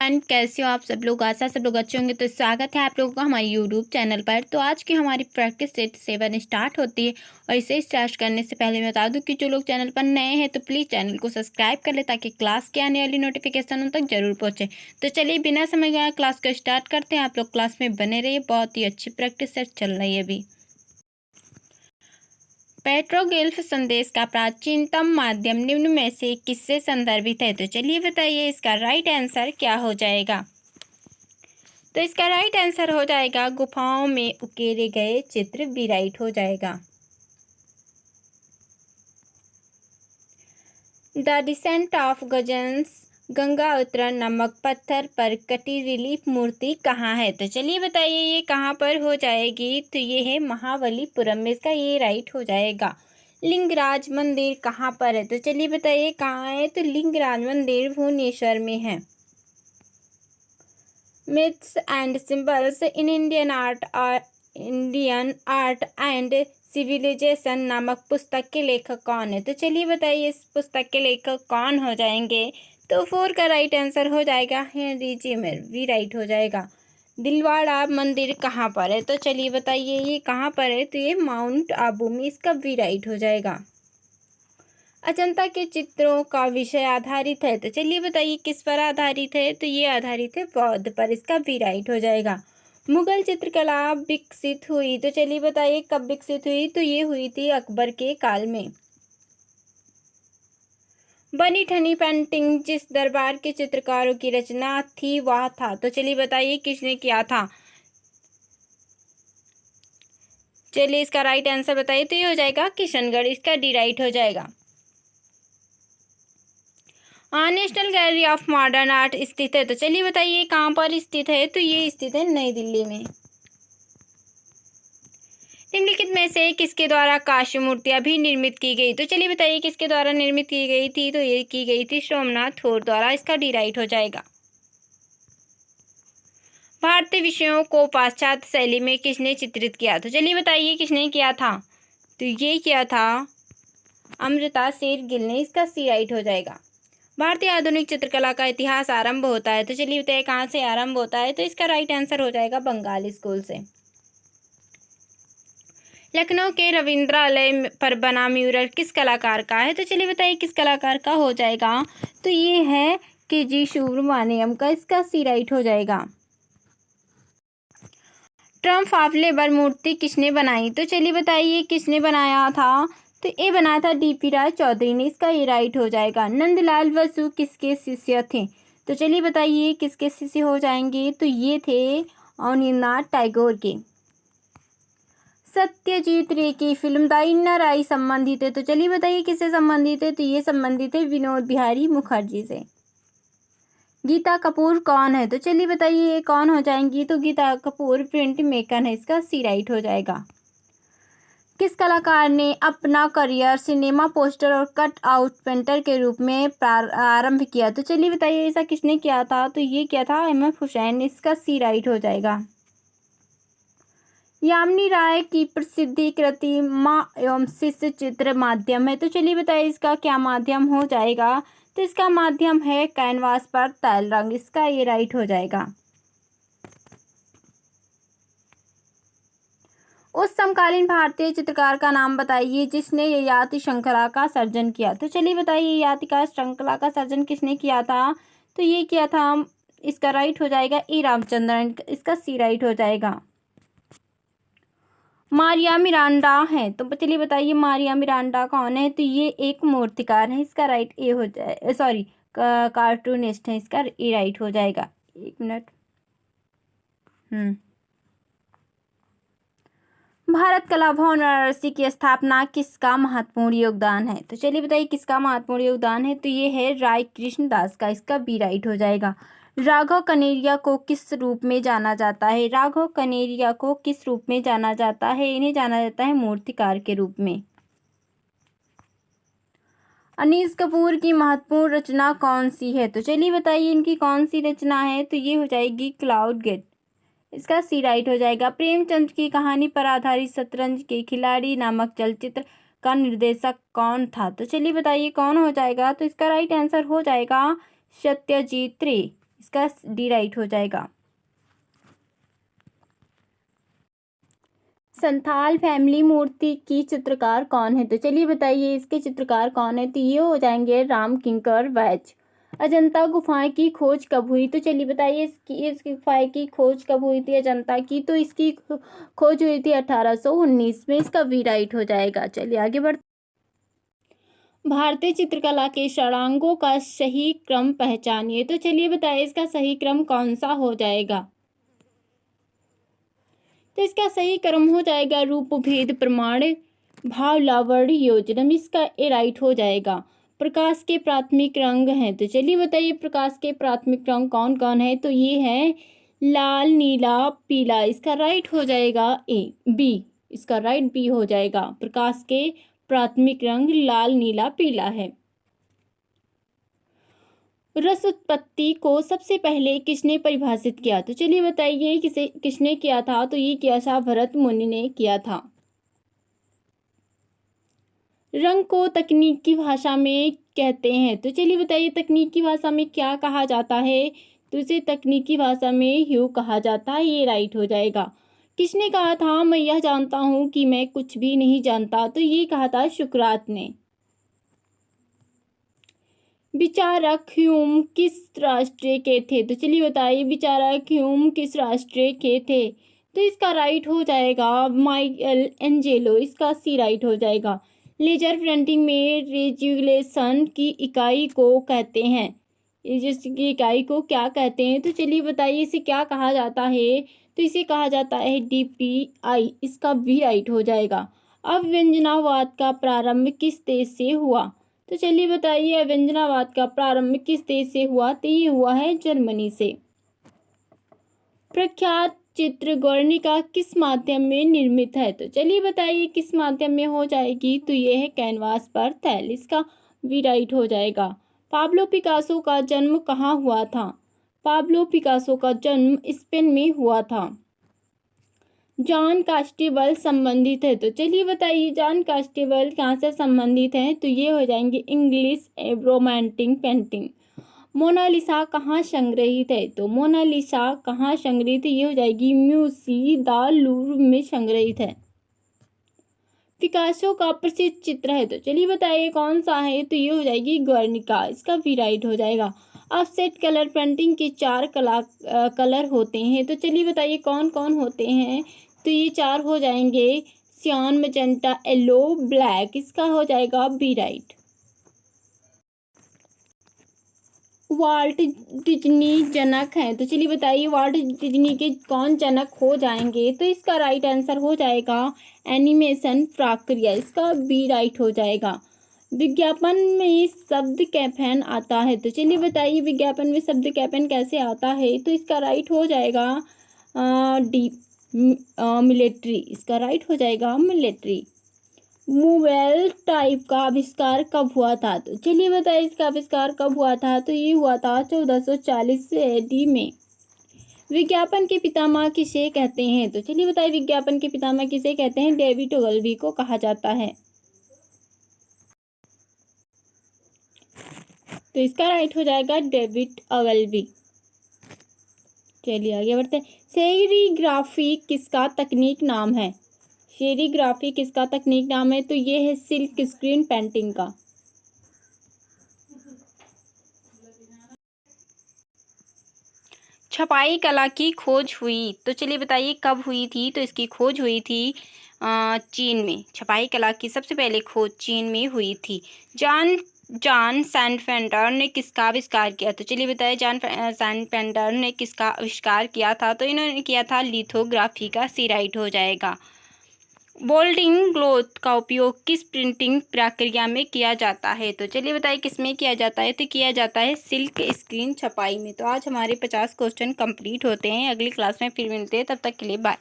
And कैसे हो आप सब लोग। आशा सब लोग अच्छे होंगे। तो स्वागत है आप लोगों का हमारे यूट्यूब चैनल पर। तो आज की हमारी प्रैक्टिस सेट 7 स्टार्ट होती है। और इसे स्टार्ट करने से पहले मैं बता दूं कि जो लोग चैनल पर नए हैं तो प्लीज़ चैनल को सब्सक्राइब कर ले ताकि क्लास के आने वाली नोटिफिकेशन उन तक जरूर पहुँचे। तो चलिए बिना समय गए क्लास को स्टार्ट करते हैं। आप लोग क्लास में बने रहिए, बहुत ही अच्छी प्रैक्टिस सेट चल रही है अभी। पेट्रोग्लिफ संदेश का प्राचीनतम माध्यम निम्न में से किससे संदर्भित है? तो चलिए बताइए इसका राइट आंसर क्या हो जाएगा। तो इसका राइट आंसर हो जाएगा गुफाओं में उकेरे गए चित्र, भी राइट हो जाएगा। द डिसेंट ऑफ गजन्स गंगा अवतरण नामक पत्थर पर कटी रिलीफ मूर्ति कहाँ है? तो चलिए बताइए ये कहाँ पर हो जाएगी। तो ये है महाबलीपुरम में, इसका ये राइट हो जाएगा। लिंगराज मंदिर कहाँ पर है? तो चलिए बताइए कहाँ है। तो लिंगराज मंदिर भुवनेश्वर में है। Myths and symbols in Indian art and civilisation नामक पुस्तक के लेखक कौन है? तो चलिए बताइए इस पुस्तक के लेखक कौन हो जाएंगे। तो 4 का राइट आंसर हो जाएगा हेनरी जिमर, भी राइट हो जाएगा। दिलवाड़ा मंदिर कहाँ पर है? तो चलिए बताइए ये कहाँ पर है। तो ये माउंट आबू में, इसका भी राइट हो जाएगा। अजंता के चित्रों का विषय आधारित है। तो चलिए बताइए किस पर आधारित है। तो ये आधारित है बौद्ध पर, इसका भी राइट हो जाएगा। मुगल चित्रकला विकसित हुई। तो चलिए बताइए कब विकसित हुई। तो ये हुई थी अकबर के काल में। बनी ठनी पेंटिंग जिस दरबार के चित्रकारों की रचना थी वह था। तो चलिए बताइए किसने किया था। चलिए इसका राइट आंसर बताइए। तो ये हो जाएगा किशनगढ़, इसका डी राइट हो जाएगा। National gallery of modern art स्थित है। तो चलिए बताइए कहाँ पर स्थित है। तो ये स्थित है नई दिल्ली में। निम्नलिखित में से किसके द्वारा काष्य मूर्तियां भी निर्मित की गई? तो चलिए बताइए किसके द्वारा निर्मित की गई थी। तो ये की गई थी सोमनाथ थोर द्वारा, इसका डी राइट हो जाएगा। भारतीय विषयों को पाश्चात्य शैली में किसने चित्रित किया? तो चलिए बताइए किसने किया था। तो ये किया था अमृता शेरगिल ने, इसका सी राइट हो जाएगा। भारतीय आधुनिक चित्रकला का इतिहास आरंभ होता है। तो चलिए बताइए कहाँ से आरंभ होता है। तो इसका राइट आंसर हो जाएगा बंगाली स्कूल से। लखनऊ के रविंद्रालय पर बना म्यूरल किस कलाकार का है? तो चलिए बताइए किस कलाकार का हो जाएगा। तो ये है के.जी. सुब्रमण्यम का, इसका सी राइट हो जाएगा। ट्रम्प ऑफ लेबर मूर्ति किसने बनाई? तो चलिए बताइए किसने बनाया था। तो ये बनाया था डी.पी. राय चौधरी ने, इसका ये राइट हो जाएगा। नंदलाल बसु किसके शिष्य थे? तो चलिए बताइए किसके शिष्य हो जाएंगे। तो ये थे अवनींद्रनाथ टैगोर के। सत्यजीत रे की फिल्म द इनर आई संबंधित है। तो चलिए बताइए किससे संबंधित है। तो ये संबंधित है विनोद बिहारी मुखर्जी से। गीता कपूर कौन है? तो चलिए बताइए ये कौन हो जाएंगी। तो गीता कपूर प्रिंट मेकर है, इसका सी राइट हो जाएगा। किस कलाकार ने अपना करियर सिनेमा पोस्टर और कट आउट पेंटर के रूप में आरंभ किया? तो चलिए बताइए ऐसा किसने किया था। तो ये किया था एम.एफ. हुसैन, इसका सी राइट हो जाएगा। यामिनी राय की प्रसिद्धि कृति माँ एवं शिष्य चित्र माध्यम है। तो चलिए बताइए इसका क्या माध्यम हो जाएगा। तो इसका माध्यम है कैनवास पर तैल रंग, इसका ये राइट हो जाएगा। उस समकालीन भारतीय चित्रकार का नाम बताइए जिसने ययाति श्रृंखला का सर्जन किया। तो चलिए बताइए ययाति का श्रृंखला का सर्जन किसने किया था। तो ये किया था, इसका राइट हो जाएगा ई रामचंद्रन, इसका सी राइट हो जाएगा। मारिया मिरांडा है। तो चलिए बताइए मारिया मिरांडा कौन है। तो ये एक मूर्तिकार है, इसका राइट ए हो जाए, सॉरी कार्टूनिस्ट है, इसका ए राइट हो जाएगा। एक मिनट। भारत कला भवन वाराणसी की स्थापना किसका महत्वपूर्ण योगदान है? तो चलिए बताइए किसका महत्वपूर्ण योगदान है। तो ये है राय कृष्ण दास का, इसका बी राइट हो जाएगा। राघव कनेरिया को किस रूप में जाना जाता है? राघव कनेरिया को किस रूप में जाना जाता है? इन्हें जाना जाता है मूर्तिकार के रूप में। अनीस कपूर की महत्वपूर्ण रचना कौन सी है? तो चलिए बताइए इनकी कौन सी रचना है। तो ये हो जाएगी क्लाउड गेट, इसका सी राइट हो जाएगा। प्रेमचंद की कहानी पर आधारित शतरंज के खिलाड़ी नामक चलचित्र का निर्देशक कौन था? तो चलिए बताइए कौन हो जाएगा। तो इसका राइट आंसर हो जाएगा सत्यजीत रे। इसका डी राइट हो जाएगा। संथाल फैमिली मूर्ति की चित्रकार कौन है? तो चलिए बताइए इसके चित्रकार कौन है? तो ये हो जाएंगे राम किंकर वैच। अजंता गुफाएं की खोज कब हुई? तो चलिए बताइए इस गुफाएं की खोज कब हुई थी अजंता की? तो इसकी खोज हुई थी 1819 में। इसका वी राइट हो जाएगा। चलिए आगे बढ़ते। भारतीय चित्रकला के षडांगों का सही क्रम पहचानिए। तो चलिए बताइए इसका सही क्रम कौन सा हो जाएगा? तो इसका सही क्रम हो जाएगा रूप भेद प्रमाण भाव लावण्य योजनम। इसका ए राइट हो जाएगा। प्रकाश के प्राथमिक रंग हैं। तो चलिए बताइए प्रकाश के प्राथमिक रंग कौन कौन है? तो ये है लाल नीला पीला। इसका राइट हो जाएगा बी। इसका राइट बी हो जाएगा। प्रकाश के प्राथमिक रंग लाल नीला पीला है। रस उत्पत्ति को सबसे पहले किसने परिभाषित किया? तो चलिए बताइए किसने किया था? तो ये किया था भरत मुनि ने किया था। रंग को तकनीकी भाषा में कहते हैं। तो चलिए बताइए तकनीकी भाषा में क्या कहा जाता है? तो इसे तकनीकी भाषा में ह्यू कहा जाता है। ये राइट हो जाएगा। किसने कहा था मैं यह जानता हूं कि मैं कुछ भी नहीं जानता? तो ये कहा था सुकरात ने। विचारक ह्यूम किस राष्ट्र के थे? तो चलिए बताइए विचारक ह्यूम किस राष्ट्र के थे? तो इसका राइट हो जाएगा माइकल एंजेलो। इसका सी राइट हो जाएगा। लेजर प्रिंटिंग में रेजुलेशन की इकाई को कहते हैं। जिसकी इकाई को क्या कहते हैं? तो चलिए बताइए इसे क्या कहा जाता है? तो इसे कहा जाता है DPI। इसका भी राइट हो जाएगा। अब व्यंजनावाद का प्रारंभ किस देश से हुआ? तो चलिए बताइए व्यंजनावाद का प्रारंभ किस देश से हुआ? तो ये हुआ है जर्मनी से। प्रख्यात चित्र गुर्निका किस माध्यम में निर्मित है? तो चलिए बताइए किस माध्यम में हो जाएगी? तो ये है कैनवास पर तैल। इसका भी राइट हो जाएगा। पाब्लो पिकासो का जन्म कहाँ हुआ था? पाब्लो पिकासो का जन्म स्पेन में हुआ था। जॉन कास्टेबल संबंधित है। तो चलिए बताइए जॉन कास्टेबल कहाँ से संबंधित है? तो ये हो जाएंगे इंग्लिश रोमांटिक पेंटिंग। मोनालिसा कहाँ संग्रहित है? तो मोनालिसा कहाँ संग्रहित है? ये हो जाएगी म्यूसी द लूव्र में संग्रहित है। पिकासो का प्रसिद्ध चित्र है। तो चलिए बताइए कौन सा है? तो ये हो जाएगी गुर्निका। इसका भी राइट हो जाएगा। ऑफसेट कलर पेंटिंग के 4 कलर होते हैं। तो चलिए बताइए कौन कौन होते हैं? तो ये 4 हो जाएंगे सियान मैजेंटा येलो ब्लैक। इसका हो जाएगा बी राइट। वाल्ट डिज्नी जनक हैं। तो चलिए बताइए वाल्ट डिज्नी के कौन जनक हो जाएंगे? तो इसका राइट आंसर हो जाएगा एनिमेशन प्रक्रिया। इसका बी राइट हो जाएगा। विज्ञापन में शब्द कैंपेन आता है। तो चलिए बताइए विज्ञापन में शब्द कैंपेन कैसे आता है? तो इसका राइट हो जाएगा डी मिलिट्री। इसका राइट हो जाएगा मिलिट्री। मोबाइल टाइप का आविष्कार कब हुआ था? तो चलिए बताइए इसका आविष्कार कब हुआ था? तो ये हुआ था 1440 AD में। विज्ञापन के पितामह किसे कहते हैं? तो चलिए बताइए विज्ञापन के पितामह किसे कहते हैं? डेविड ओगलवी को कहा जाता है। तो इसका राइट हो जाएगा डेविड ओगलवी। चलिए आगे बढ़ते हैं। सेरीग्राफी किसका तकनीक नाम है? सेरीग्राफी किसका तकनीक नाम है? तो ये है सिल्क स्क्रीन पेंटिंग का। छपाई कला की खोज हुई। तो चलिए बताइए कब हुई थी? तो इसकी खोज हुई थी चीन में। छपाई कला की सबसे पहले खोज चीन में हुई थी। जॉन सैंडफेल्डर ने किसका आविष्कार किया? तो चलिए बताइए जॉन सैंडफेल्डर ने किसका आविष्कार किया था? तो इन्होंने किया था लिथोग्राफी का। सी राइट हो जाएगा। बोल्डिंग क्लॉथ का उपयोग किस प्रिंटिंग प्रक्रिया में किया जाता है? तो चलिए बताइए किस में किया जाता है? तो किया जाता है सिल्क स्क्रीन छपाई में। तो आज हमारे 50 क्वेश्चन कंप्लीट होते हैं। अगली क्लास में फिर मिलते हैं। तब तक के लिए बाय।